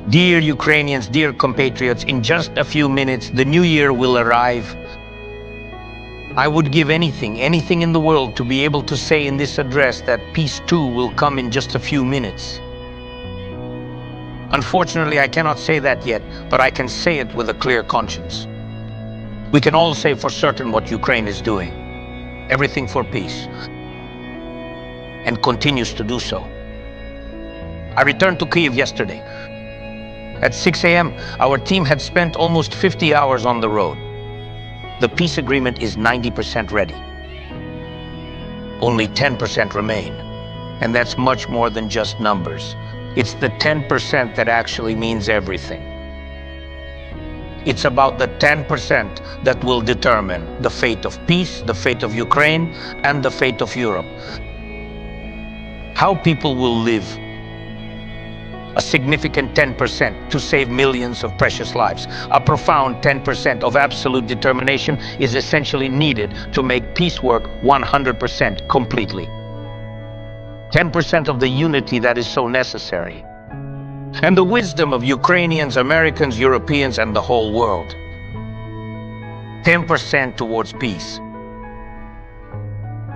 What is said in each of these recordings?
Dear Ukrainians, dear compatriots, in just a few minutes, the new year will arrive. I would give anything in the world to be able to say in this address that peace too will come in just a few minutes. Unfortunately, I cannot say that yet, but I can say it with a clear conscience. We can all say for certain what Ukraine is doing. Everything for peace. And continues to do so. I returned to Kyiv yesterday. At 6 a.m., our team had spent almost 50 hours on the road. The peace agreement is 90% ready. Only 10% remain. And that's much more than just numbers. It's the 10% that actually means everything. It's about the 10% that will determine the fate of peace, the fate of Ukraine, and the fate of Europe. How people will live. A significant 10% to save millions of precious lives. A profound 10% of absolute determination is essentially needed to make peace work 100% completely. 10% of the unity that is so necessary. And the wisdom of Ukrainians, Americans, Europeans, and the whole world. 10% towards peace.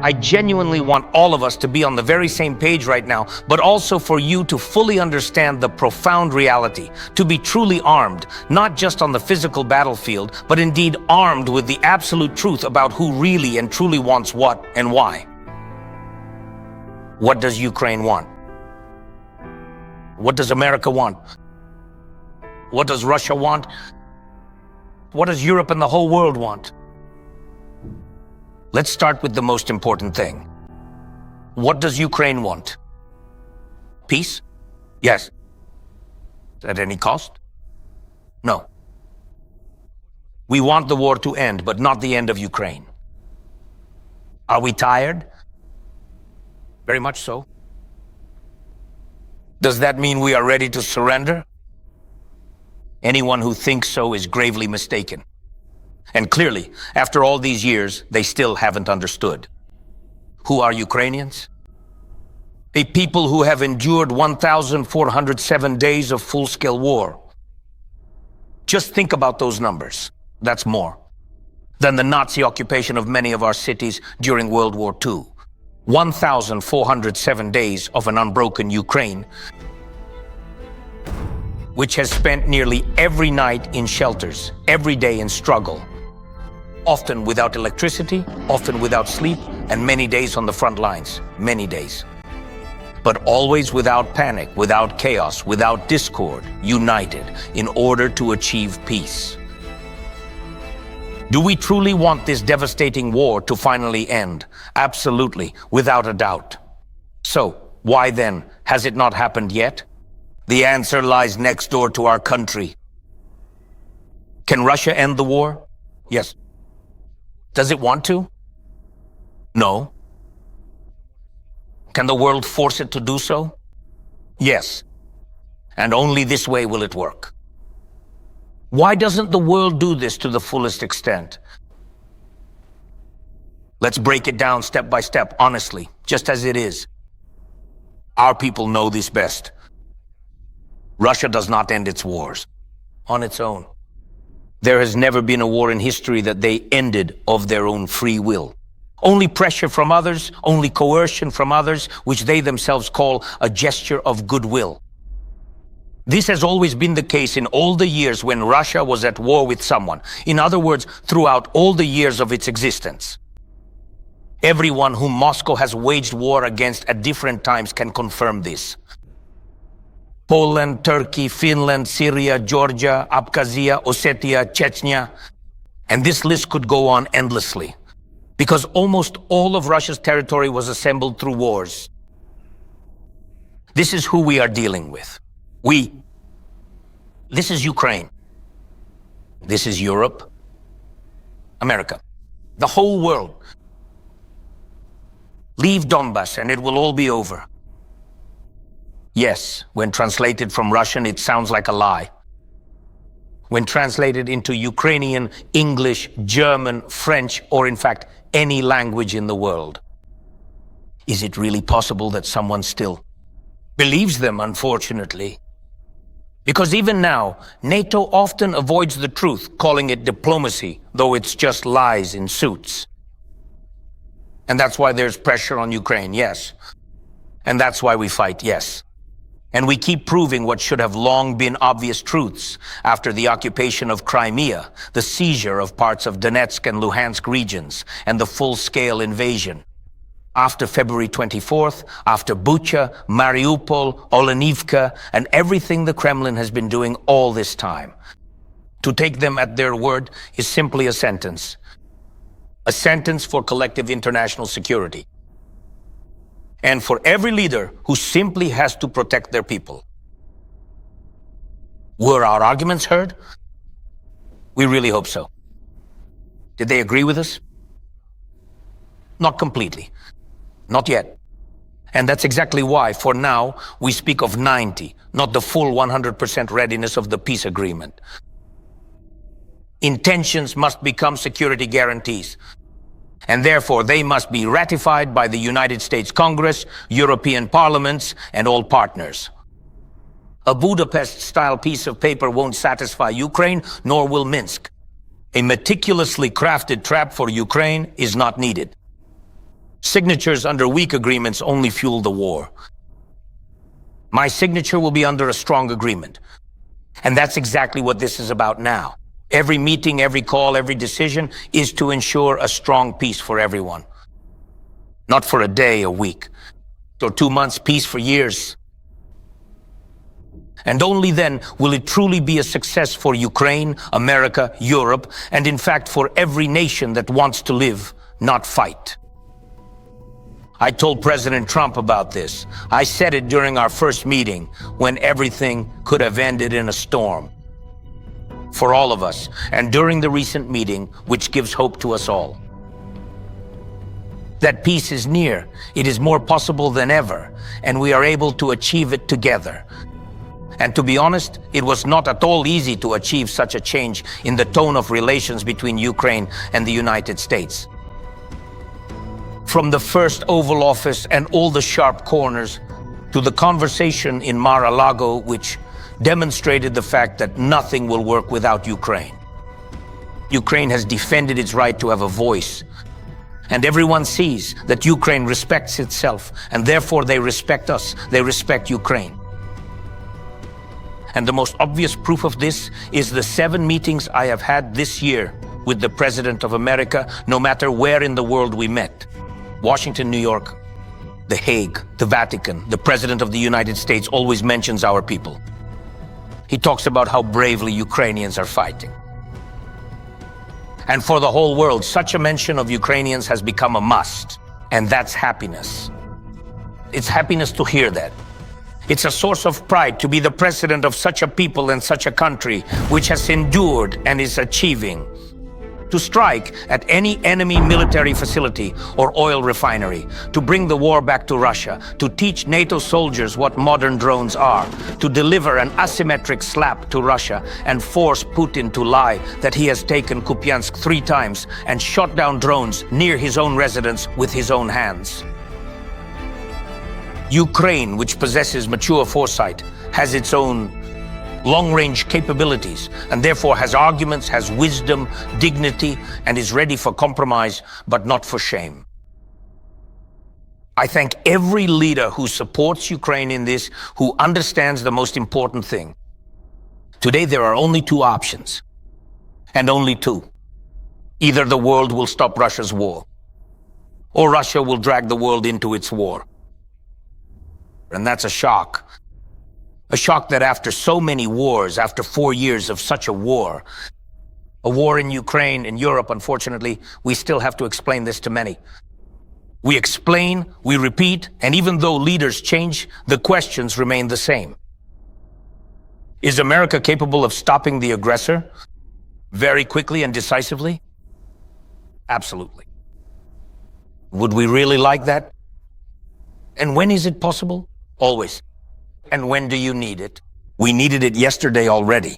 I genuinely want all of us to be on the very same page right now, but also for you to fully understand the profound reality, to be truly armed, not just on the physical battlefield, but indeed armed with the absolute truth about who really and truly wants what and why. What does Ukraine want? What does America want? What does Russia want? What does Europe and the whole world want? Let's start with the most important thing. What does Ukraine want? Peace? Yes. At any cost? No. We want the war to end, but not the end of Ukraine. Are we tired? Very much so. Does that mean we are ready to surrender? Anyone who thinks so is gravely mistaken. And clearly, after all these years, they still haven't understood. Who are Ukrainians? A people who have endured 1,407 days of full-scale war. Just think about those numbers. That's more than the Nazi occupation of many of our cities during World War II. 1,407 days of an unbroken Ukraine, which has spent nearly every night in shelters, every day in struggle, often without electricity, often without sleep, and many days on the front lines, many days. But always without panic, without chaos, without discord, united in order to achieve peace. Do we truly want this devastating war to finally end? Absolutely, without a doubt. So, why then has it not happened yet? The answer lies next door to our country. Can Russia end the war? Yes. Does it want to? No. Can the world force it to do so? Yes. And only this way will it work. Why doesn't the world do this to the fullest extent? Let's break it down step by step, honestly, just as it is. Our people know this best. Russia does not end its wars on its own. There has never been a war in history that they ended of their own free will. Only pressure from others, only coercion from others, which they themselves call a gesture of goodwill. This has always been the case in all the years when Russia was at war with someone. In other words, throughout all the years of its existence. Everyone whom Moscow has waged war against at different times can confirm this. Poland, Turkey, Finland, Syria, Georgia, Abkhazia, Ossetia, Chechnya. And this list could go on endlessly. Because almost all of Russia's territory was assembled through wars. This is who we are dealing with. This is Ukraine. This is Europe, America, the whole world. Leave Donbass and it will all be over. Yes, when translated from Russian, it sounds like a lie. When translated into Ukrainian, English, German, French, or in fact, any language in the world. Is it really possible that someone still believes them, unfortunately? Because even now, NATO often avoids the truth, calling it diplomacy, though it's just lies in suits. And that's why there's pressure on Ukraine, yes. And that's why we fight, yes. And we keep proving what should have long been obvious truths after the occupation of Crimea, the seizure of parts of Donetsk and Luhansk regions, and the full-scale invasion. After February 24th, after Bucha, Mariupol, Olenivka, and everything the Kremlin has been doing all this time. To take them at their word is simply a sentence. A sentence for collective international security. And for every leader who simply has to protect their people. Were our arguments heard? We really hope so. Did they agree with us? Not completely. Not yet. And that's exactly why, for now, we speak of 90, not the full 100% readiness of the peace agreement. Intentions must become security guarantees. And therefore, they must be ratified by the United States Congress, European parliaments, and all partners. A Budapest-style piece of paper won't satisfy Ukraine, nor will Minsk. A meticulously crafted trap for Ukraine is not needed. Signatures under weak agreements only fuel the war. My signature will be under a strong agreement. And that's exactly what this is about now. Every meeting, every call, every decision is to ensure a strong peace for everyone. Not for a day, a week, or 2 months, peace for years. And only then will it truly be a success for Ukraine, America, Europe, and in fact for every nation that wants to live, not fight. I told President Trump about this. I said it during our first meeting, when everything could have ended in a storm. For all of us, and during the recent meeting, which gives hope to us all. That peace is near, it is more possible than ever, and we are able to achieve it together. And to be honest, it was not at all easy to achieve such a change in the tone of relations between Ukraine and the United States. From the first Oval Office and all the sharp corners, to the conversation in Mar-a-Lago, which demonstrated the fact that nothing will work without Ukraine. Ukraine has defended its right to have a voice. And everyone sees that Ukraine respects itself, and therefore they respect us, they respect Ukraine. And the most obvious proof of this is the 7 meetings I have had this year with the President of America, no matter where in the world we met. Washington, New York, The Hague, the Vatican, the President of the United States always mentions our people. He talks about how bravely Ukrainians are fighting. And for the whole world, such a mention of Ukrainians has become a must. And that's happiness. It's happiness to hear that. It's a source of pride to be the president of such a people and such a country which has endured and is achieving. To strike at any enemy military facility or oil refinery, to bring the war back to Russia, to teach NATO soldiers what modern drones are, to deliver an asymmetric slap to Russia and force Putin to lie that he has taken Kupiansk 3 times and shot down drones near his own residence with his own hands. Ukraine, which possesses mature foresight, has its own long-range capabilities, and therefore has arguments, has wisdom, dignity, and is ready for compromise, but not for shame. I thank every leader who supports Ukraine in this, who understands the most important thing. Today there are only 2 options, and only 2. Either the world will stop Russia's war, or Russia will drag the world into its war. And that's a shock. A shock that after so many wars, after 4 years of such a war in Ukraine, in Europe, unfortunately, we still have to explain this to many. We explain, we repeat, and even though leaders change, the questions remain the same. Is America capable of stopping the aggressor very quickly and decisively? Absolutely. Would we really like that? And when is it possible? Always. And when do you need it? We needed it yesterday already.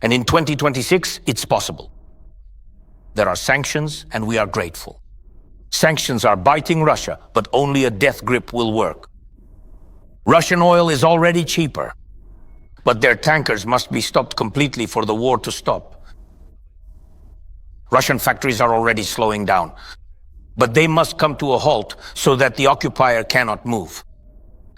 And in 2026, it's possible. There are sanctions, and we are grateful. Sanctions are biting Russia, but only a death grip will work. Russian oil is already cheaper. But their tankers must be stopped completely for the war to stop. Russian factories are already slowing down, but they must come to a halt so that the occupier cannot move.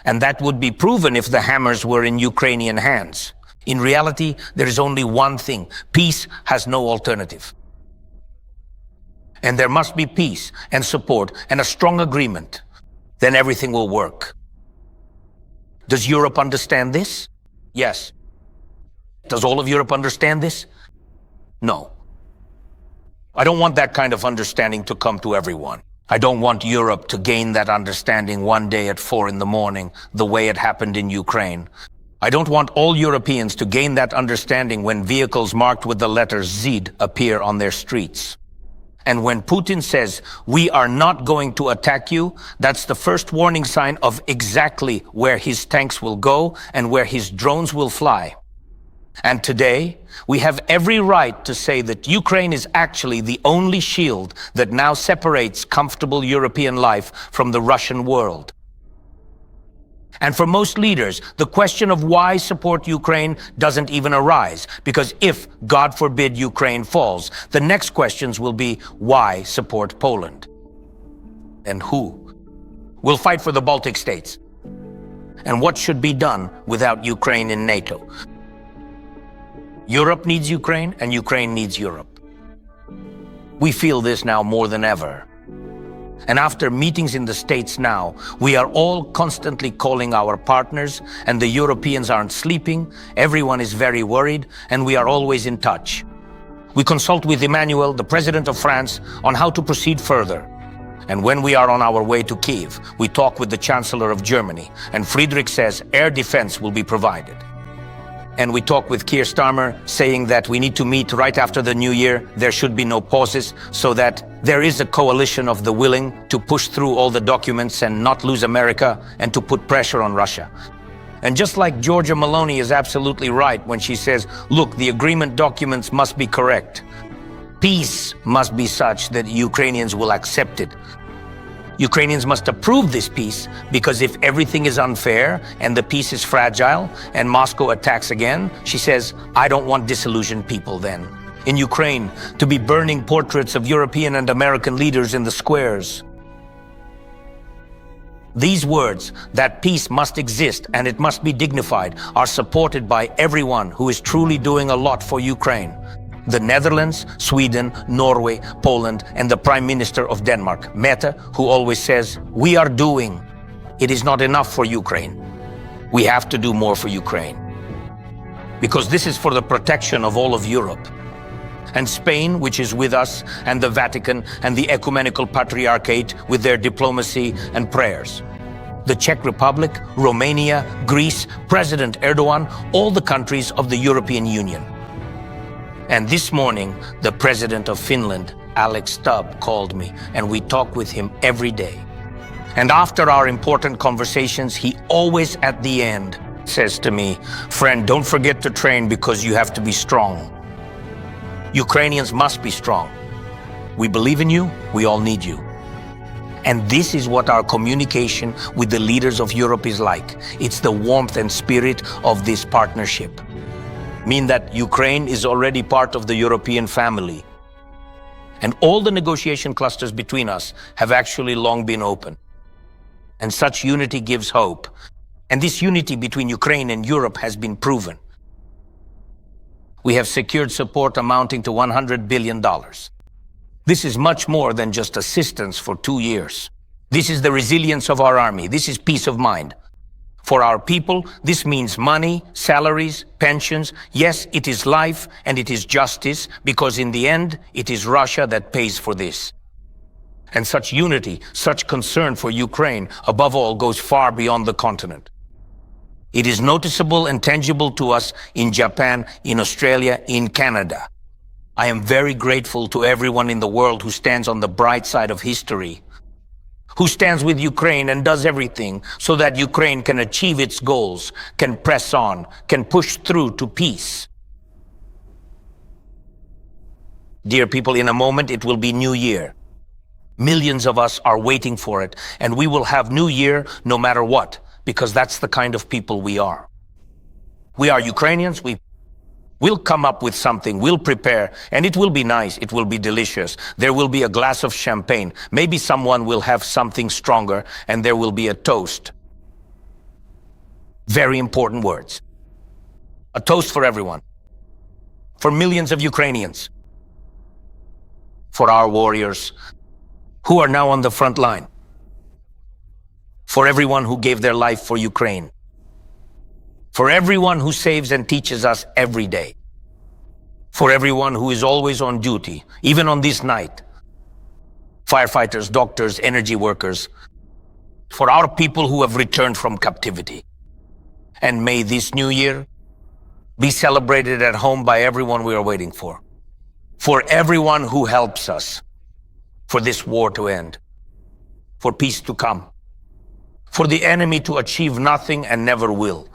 And that would be proven if the hammers were in Ukrainian hands. In reality, there is only one thing. Peace has no alternative. And there must be peace and support and a strong agreement. Then everything will work. Does Europe understand this? Yes. Does all of Europe understand this? No. I don't want that kind of understanding to come to everyone. I don't want Europe to gain that understanding one day at 4 in the morning, the way it happened in Ukraine. I don't want all Europeans to gain that understanding when vehicles marked with the letter Z appear on their streets. And when Putin says, we are not going to attack you, that's the first warning sign of exactly where his tanks will go and where his drones will fly. And today, we have every right to say that Ukraine is actually the only shield that now separates comfortable European life from the Russian world. And for most leaders, the question of why support Ukraine doesn't even arise, because if, God forbid, Ukraine falls, the next questions will be, why support Poland? And who will fight for the Baltic states? And what should be done without Ukraine in NATO? Europe needs Ukraine, and Ukraine needs Europe. We feel this now more than ever. And after meetings in the States now, we are all constantly calling our partners, and the Europeans aren't sleeping, everyone is very worried, and we are always in touch. We consult with Emmanuel, the President of France, on how to proceed further. And when we are on our way to Kiev, we talk with the Chancellor of Germany, and Friedrich says air defense will be provided. And we talk with Keir Starmer, saying that we need to meet right after the new year. There should be no pauses, so that there is a coalition of the willing to push through all the documents and not lose America and to put pressure on Russia. And just like Giorgia Meloni is absolutely right when she says, look, the agreement documents must be correct. Peace must be such that Ukrainians will accept it. Ukrainians must approve this peace, because if everything is unfair and the peace is fragile and Moscow attacks again, she says, I don't want disillusioned people then. In Ukraine, to be burning portraits of European and American leaders in the squares. These words, that peace must exist and it must be dignified, are supported by everyone who is truly doing a lot for Ukraine. The Netherlands, Sweden, Norway, Poland, and the Prime Minister of Denmark, Mette, who always says, we are doing. It is not enough for Ukraine. We have to do more for Ukraine. Because this is for the protection of all of Europe. And Spain, which is with us, and the Vatican, and the Ecumenical Patriarchate with their diplomacy and prayers. The Czech Republic, Romania, Greece, President Erdogan, all the countries of the European Union. And this morning, the president of Finland, Alex Stubb, called me, and we talk with him every day. And after our important conversations, he always at the end says to me, friend, don't forget to train because you have to be strong. Ukrainians must be strong. We believe in you, we all need you. And this is what our communication with the leaders of Europe is like. It's the warmth and spirit of this partnership. Mean that Ukraine is already part of the European family. And all the negotiation clusters between us have actually long been open. And such unity gives hope. And this unity between Ukraine and Europe has been proven. We have secured support amounting to $100 billion. This is much more than just assistance for 2 years. This is the resilience of our army. This is peace of mind. For our people, this means money, salaries, pensions. Yes, it is life and it is justice, because in the end, it is Russia that pays for this. And such unity, such concern for Ukraine, above all, goes far beyond the continent. It is noticeable and tangible to us in Japan, in Australia, in Canada. I am very grateful to everyone in the world who stands on the bright side of history, who stands with Ukraine and does everything so that Ukraine can achieve its goals, can press on, can push through to peace. Dear people, in a moment it will be New Year. Millions of us are waiting for it, and we will have New Year no matter what, because that's the kind of people we are. We are Ukrainians. We'll come up with something. We'll prepare, and it will be nice. It will be delicious. There will be a glass of champagne. Maybe someone will have something stronger, and there will be a toast. Very important words. A toast for everyone. For millions of Ukrainians. For our warriors who are now on the front line. For everyone who gave their life for Ukraine. For everyone who saves and teaches us every day. For everyone who is always on duty, even on this night. Firefighters, doctors, energy workers. For our people who have returned from captivity. And may this new year be celebrated at home by everyone we are waiting for. For everyone who helps us. For this war to end. For peace to come. For the enemy to achieve nothing and never will.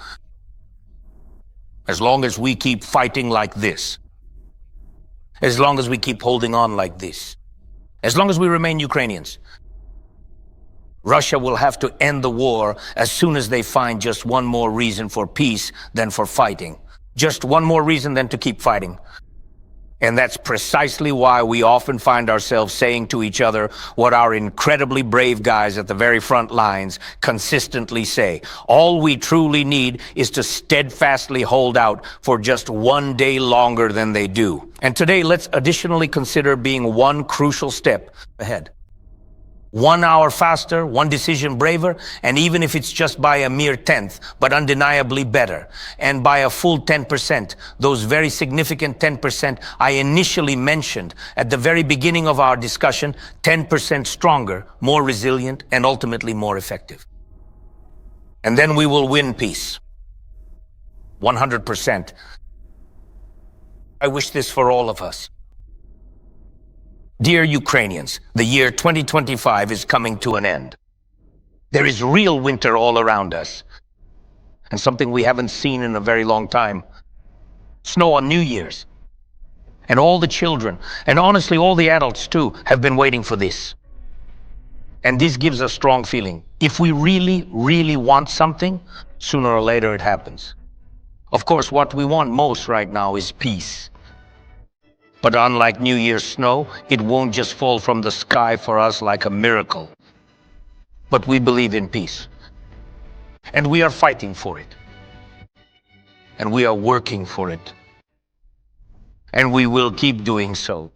As long as we keep fighting like this. As long as we keep holding on like this. As long as we remain Ukrainians. Russia will have to end the war as soon as they find just one more reason for peace than for fighting. Just one more reason than to keep fighting. And that's precisely why we often find ourselves saying to each other what our incredibly brave guys at the very front lines consistently say. All we truly need is to steadfastly hold out for just one day longer than they do. And today, let's additionally consider being one crucial step ahead. 1 hour faster, one decision braver, and even if it's just by a mere 1/10, but undeniably better, and by a full 10%, those very significant 10% I initially mentioned at the very beginning of our discussion, 10% stronger, more resilient, and ultimately more effective. And then we will win peace. 100%. I wish this for all of us. Dear Ukrainians, the year 2025 is coming to an end. There is real winter all around us, and something we haven't seen in a very long time. Snow on New Year's. And all the children, and honestly all the adults too, have been waiting for this. And this gives a strong feeling. If we really, really want something, sooner or later it happens. Of course, what we want most right now is peace. But unlike New Year's snow, it won't just fall from the sky for us like a miracle. But we believe in peace. And we are fighting for it. And we are working for it. And we will keep doing so.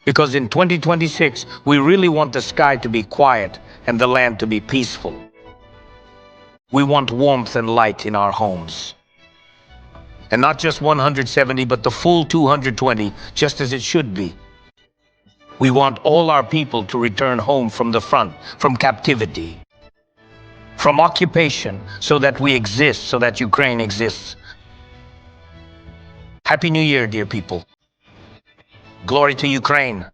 Because in 2026, we really want the sky to be quiet and the land to be peaceful. We want warmth and light in our homes. And not just 170, but the full 220, just as it should be. We want all our people to return home from the front, from captivity, from occupation, so that we exist, so that Ukraine exists. Happy New Year, dear people. Glory to Ukraine.